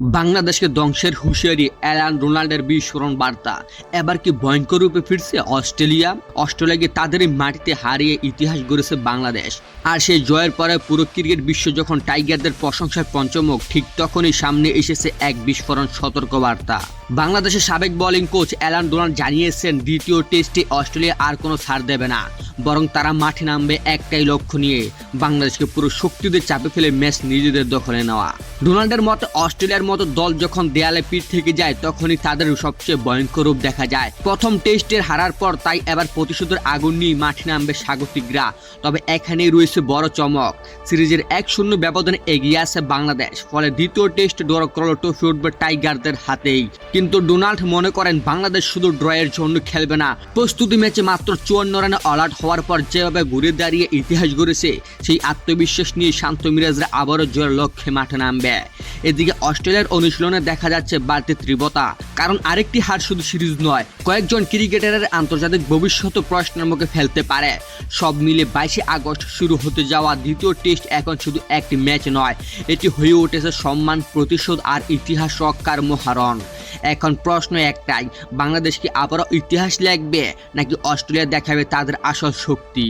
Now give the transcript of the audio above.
বাংলাদেশকে ধ্বংসের হুঁশিয়ারি অ্যালান ডোনাল্ডের বিস্ফোরণ বার্তা। এবার কি ভয়ঙ্কর রূপে ফিরছে অস্ট্রেলিয়াকে তাদেরই মাটিতে হারিয়ে ইতিহাস গড়েছে বাংলাদেশ। আর সেই জয়ের পরে পুরো ক্রিকেট বিশ্ব যখন টাইগারদের প্রশংসায় পঞ্চমুখ, ঠিক তখনই সামনে এসেছে এক বিস্ফোরণ সতর্ক বার্তা। বাংলাদেশের সাবেক বোলিং কোচ অ্যালান ডোনাল্ড জানিয়েছেন, দ্বিতীয় টেস্টে অস্ট্রেলিয়া আর কোনো ছাড় দেবে না, বরং তারা মাঠে নামবে একটাই লক্ষ্য নিয়ে, বাংলাদেশকে পুরো শক্তিতে চাপে ফেলে ম্যাচ নিজেদের দখলে নেওয়া। ডোনাল্ডের মতে অস্ট্রেলিয়ার মতো দল যখন দেয়ালে পিঠ থেকে যায় তখনই তাদের সবচেয়ে ভয়ঙ্কর রূপ দেখা যায়। প্রথম টেস্টের হারার পর তাই এবার প্রতিশোধের আগুন নিয়ে মাঠে নামবে স্বাগতিকরা। তবে এখানেই রয়েছে বড় চমক, সিরিজের 1-0 ব্যবধানে এগিয়ে আছে বাংলাদেশ, ফলে দ্বিতীয় টেস্ট ড্র করলে ট্রফি উঠবে টাইগারদের হাতেই। কিন্তু ডোনাল্ড মনে করেন বাংলাদেশ শুধু ড্রয়ের জন্য খেলবে না, প্রস্তুতি ম্যাচে মাত্র 54 রানে অল আউট হওয়ার পর যেভাবে ঘুরে দাঁড়িয়ে ইতিহাস গড়েছে, সেই আত্মবিশ্বাস নিয়ে শান্ত মিরাজরা আবারও জয়ের লক্ষ্যে মাঠে নামবে। এদিকে অস্ট্রেলিয়ার অনুশীলনে দেখা যাচ্ছে বাড়তি তীব্রতা, কারণ আরেকটি হার শুধু সিরিজ নয়, কয়েকজন ক্রিকেটারের আন্তর্জাতিক ভবিষ্যৎ প্রশ্নের মুখে ফেলতে পারে। সব মিলে 22 আগস্ট শুরু হতে যাওয়া দ্বিতীয় টেস্ট এখন শুধু একটি ম্যাচ নয়, এটি হয়ে উঠেছে সম্মান, প্রতিশোধ আর ইতিহাস রক্ষার মহারণ। এখন প্রশ্ন একটাই, বাংলাদেশ কি আবারও ইতিহাস লিখবে নাকি অস্ট্রেলিয়া দেখাবে তাদের আসল শক্তি?